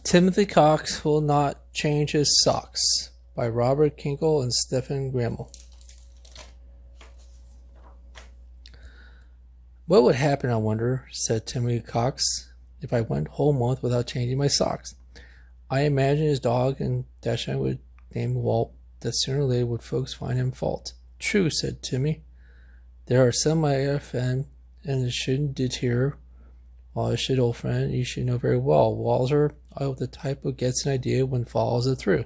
Timothy Cox Will Not Change His Socks by Robert Kinkle and Stephen Grammel. What would happen, I wonder, said Timothy Cox, if I went a whole month without changing my socks? I imagine his dog and Dashan would name Walt, that sooner or later would folks find him fault. True, said Timmy. There are some I offend, and it shouldn't deter. While I should, old friend, you should know very well, Walter, I was the type who gets an idea when follows it through.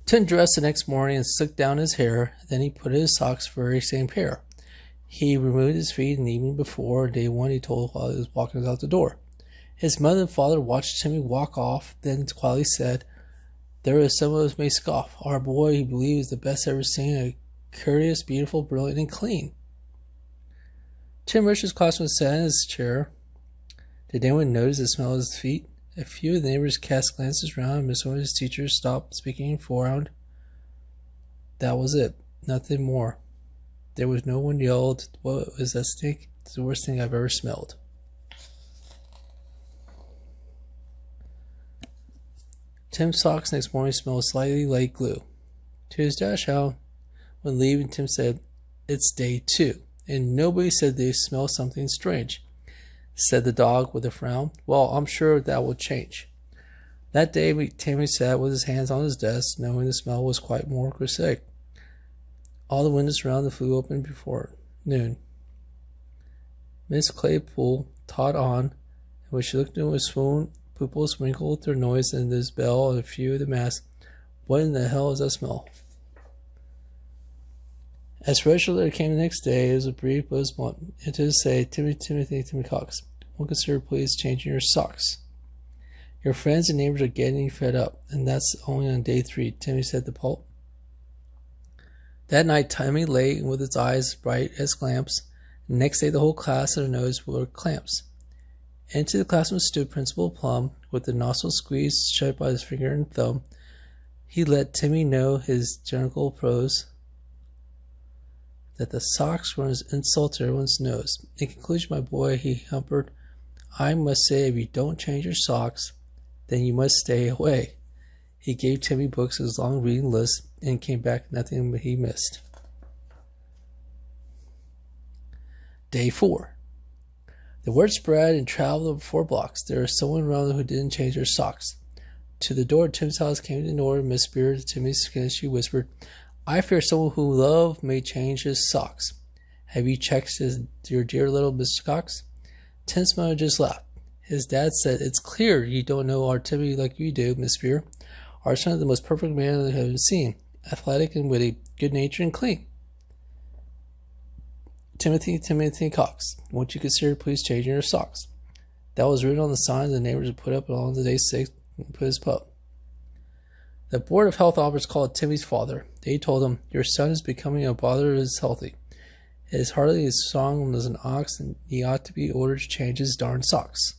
Tim dressed the next morning and slicked down his hair. Then he put his socks for the very same pair. He removed his feet the evening before. Day one, he told while he was walking out the door. His mother and father watched Timmy walk off. Then quietly said, "There is some of us may scoff. Our boy, he believes, the best ever seen. A courteous, beautiful, brilliant, and clean." Tim Richards' classroom sat in his chair. Did anyone notice the smell of his feet? A few of the neighbors cast glances round. Miss Owens' teachers stopped speaking and frowned. That was it. Nothing more. There was no one yelled, "What was that stink? It's the worst thing I've ever smelled." Tim's socks next morning smelled slightly like glue. To his dash out, when leaving, Tim said, "It's day 2, and nobody said they smelled something strange," said the dog with a frown. "Well, I'm sure that will change." That day, Timmy sat with his hands on his desk, knowing the smell was quite more prosaic. All the windows around the flew open before noon. Miss Claypool taught on, and when she looked into a swoon, pupils wrinkled their nose in this bell, and a few of them asked, "What in the hell is that smell?" As regular came the next day, it was a brief but it was blunt. It did say, Timmy Cox, won't consider please changing your socks. Your friends and neighbors are getting fed up, and that's only on day 3, Timmy said to Pulp. That night, Timmy lay with his eyes bright as lamps. The next day, the whole class and their nose were clamps. Into the classroom stood Principal Plum, with the nostrils squeezed shut by his finger and thumb. He let Timmy know his general prose that the socks were an insult to everyone's nose. In conclusion, my boy, he whimpered, I must say, if you don't change your socks, then you must stay away. He gave Timmy books his long reading list and came back nothing he missed. Day 4. The word spread and traveled over 4 blocks. There was someone around who didn't change their socks. To the door of Tim's house came the door, Miss Spear to Timmy's skin. She whispered, I fear someone who love may change his socks. Have you checked your dear little Mr. Cox? Tim's mother just laughed. His dad said, It's clear you don't know our Timmy like you do, Miss Spear. Our son is the most perfect man I have seen. Athletic and witty, good-natured and clean. Timothy Cox, won't you consider please changing your socks? That was written on the sign the neighbors had put up on the day 6 and put his pup. The Board of Health officers called Timmy's father. They told him, Your son is becoming a bother as healthy. It is hardly as strong as an ox, and he ought to be ordered to change his darn socks.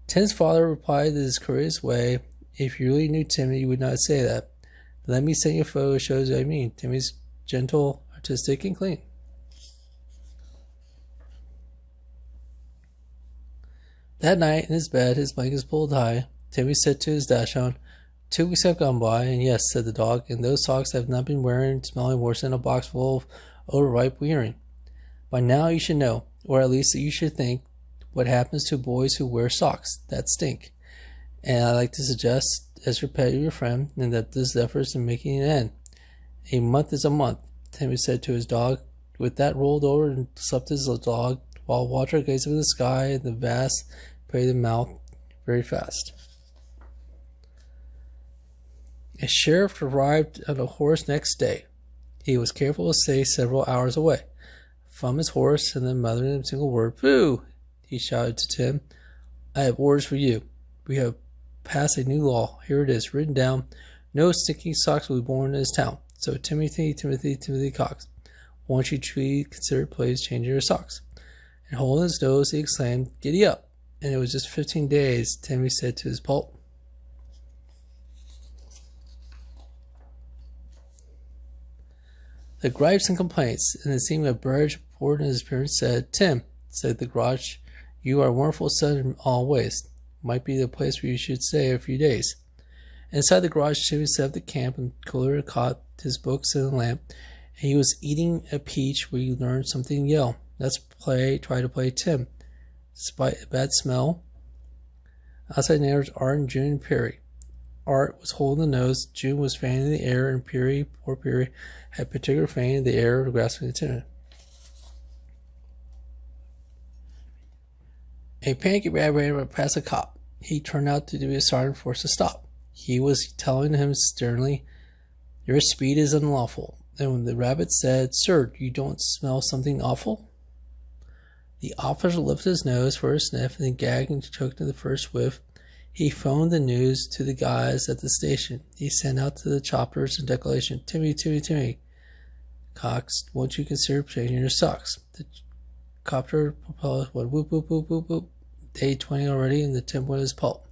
Tim's father replied in his courteous way, If you really knew Timmy, you would not say that. Let me send you a photo that shows what I mean. Timmy's gentle, artistic, and clean. That night, in his bed, his blankets pulled high, Timmy said to his dachshund, 2 weeks have gone by, and yes, said the dog, and those socks have not been wearing, smelling worse than a box full of overripe urine. By now you should know, or at least you should think, what happens to boys who wear socks that stink. And I'd like to suggest, as your pet or your friend, and that this efforts in making an end. A month is a month, Timmy said to his dog. With that rolled over and slept his dog, while Walter gazed over the sky and the vast prairie mouth very fast. A sheriff arrived on a horse next day. He was careful to stay several hours away from his horse, and then muttering a single word, Boo! He shouted to Tim, I have orders for you. We have passed a new law. Here it is, written down. No stinky socks will be born in this town. So Timothy Cox, won't you truly consider please changing your socks? And holding his nose, he exclaimed, Giddy up! And it was just 15 days, Timmy said to his pulp. The gripes and complaints, and it seemed a bird poured in his parents said, "Tim," said the garage, "you are a wonderful son in all ways. Might be the place where you should stay a few days." Inside the garage, Timmy set up the camp and cooler caught his books in the lamp, and he was eating a peach where he learned something to yell. Let's try to play Tim. Despite a bad smell, outside neighbors Art and June and Perry. Art was holding the nose, June was fanning the air, and poor Perry, had particular fanning the air, grasping the tin. A panicky rabbit ran past a cop. He turned out to be a sergeant forced to stop. He was telling him sternly, "Your speed is unlawful." And when the rabbit said, "Sir, you don't smell something awful?" The officer lifted his nose for a sniff and then gagged and choked in the first whiff. He phoned the news to the guys at the station. He sent out to the choppers a declaration, Timmy, Cox, won't you consider changing your socks?" The copter propeller went whoop, whoop, whoop, whoop, whoop. Day 20 already, and the Tim went his pulp.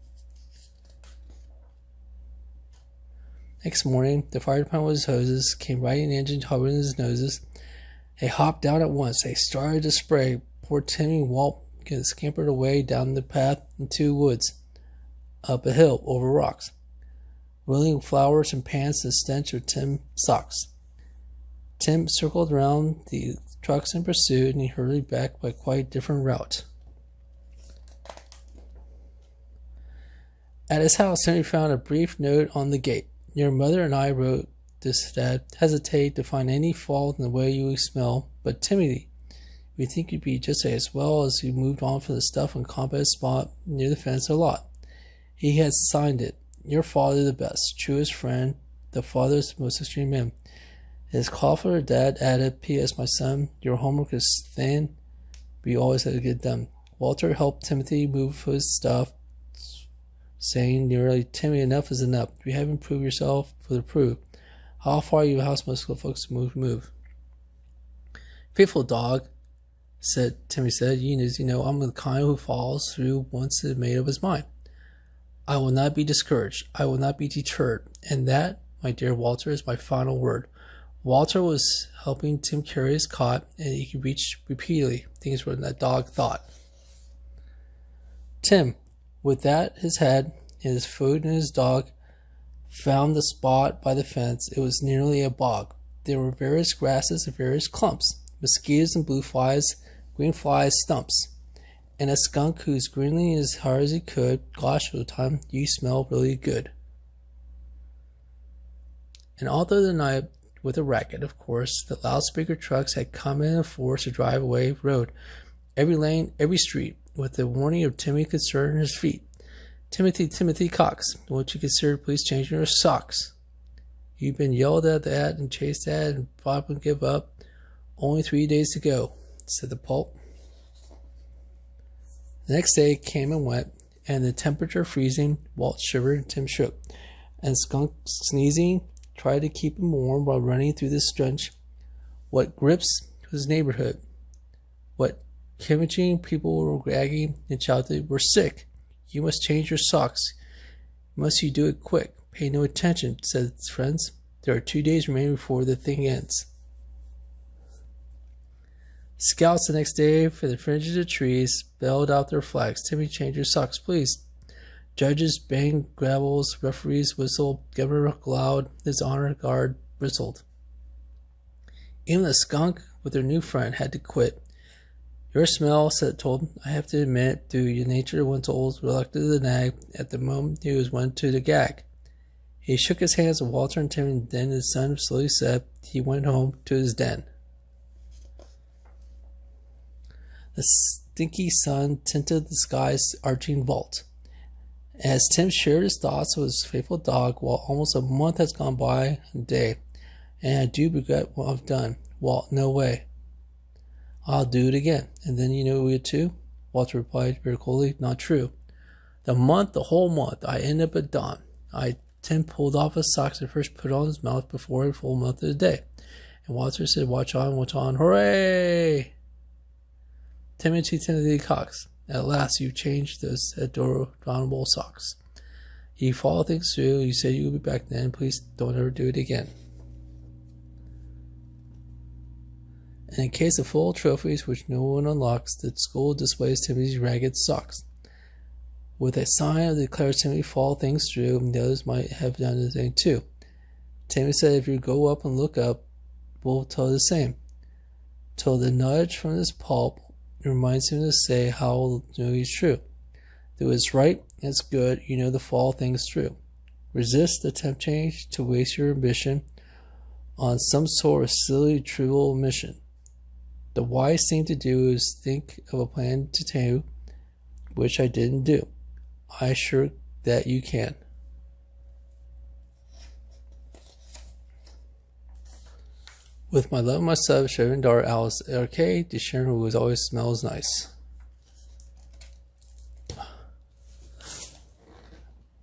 Next morning, the fire department with his hoses came riding the engine, hovering his noses. They hopped down at once. They started to spray. Poor Timmy Walt scampered away down the path into woods, up a hill, over rocks, whirling flowers and pans and the stench of Tim's socks. Tim circled around the trucks in pursuit, and he hurried back by quite a different route. At his house, Timmy found a brief note on the gate. "Your mother and I," wrote this dad, "hesitate to find any fault in the way you smell, but Timothy, we think you'd be just as well as you moved on from the stuff on combat spot near the fence a lot." He had signed it. "Your father the best, truest friend, the father's most extreme man." His cougher dad added, "P.S. my son, your homework is thin, but you always have to get done." Walter helped Timothy move his stuff, saying nearly, "Timmy, enough is enough. You haven't proved yourself for the proof. How far your house must folks move?" "Faithful dog," Timmy said, you know, "I'm the kind who falls through once it's made up his mind. I will not be discouraged. I will not be deterred. And that, my dear Walter, is my final word." Walter was helping Tim carry his cot, and he reached repeatedly. Things were that dog thought. Tim, with that, his head, his food, and his dog, found the spot by the fence. It was nearly a bog. There were various grasses and various clumps, mosquitoes and blue flies, green flies, stumps, and a skunk who's grinning as hard as he could. "Gosh, Time, you smell really good." And all through the night, with a racket, of course, the loudspeaker trucks had come in force to drive away road, every lane, every street, with the warning of Timmy concerning his feet. Timothy Cox, won't you consider please changing your socks? You've been yelled at and chased at and probably give up. Only 3 days to go, said the pulp. The next day came and went, and the temperature freezing. Walt shivered and Tim shook, and Skunk sneezing tried to keep him warm while running through the stench. What grips his neighborhood. What kimching people were gagging and shouted, "We're sick. You must change your socks. Must you do it quick. Pay no attention," said his friends. "There are 2 days remaining before the thing ends." Scouts the next day for the fringes of trees belled out their flags. "Timmy, change your socks, please." Judges banged gravels, referees whistled, Governor Aloud, his honor guard bristled. Even the skunk with their new friend had to quit. "Your smell," told him, "I have to admit, through your nature once old, reluctant to nag. At the moment he was one to the gag." He shook his hands with Walter and Tim, and then the sun slowly set. He went home to his den. The stinky sun tinted the sky's arching vault. As Tim shared his thoughts with his faithful dog, "Walt, almost a month has gone by in a day, and I do regret what I've done." "Walt, no way." "I'll do it again, and then you know it too," Walter replied very coldly. "Not true. The whole month, I ended up at dawn. Tim pulled off his socks and first put on his mouth before a full month of the day. And Walter said, watch on, hooray!" Timothy Cox, at last you changed those adorable socks. You follow things through. You said you would be back then. Please don't ever do it again. In a case of full trophies which no one unlocks, the school displays Timmy's ragged socks. With a sign that declares Timmy follow things through, and the others might have done the thing too. Timmy said if you go up and look up, we'll tell the same. Till the nudge from this pulp reminds him to say how he's true. Do what's right, it's good, you know the fall thing's true. Resist the temptation to waste your ambition on some sort of silly, trivial mission. The wise thing to do is think of a plan to do, which I didn't do. I assure that you can. With my love, my sub, Sharon daughter Alice, RK, the Sharon who always smells nice.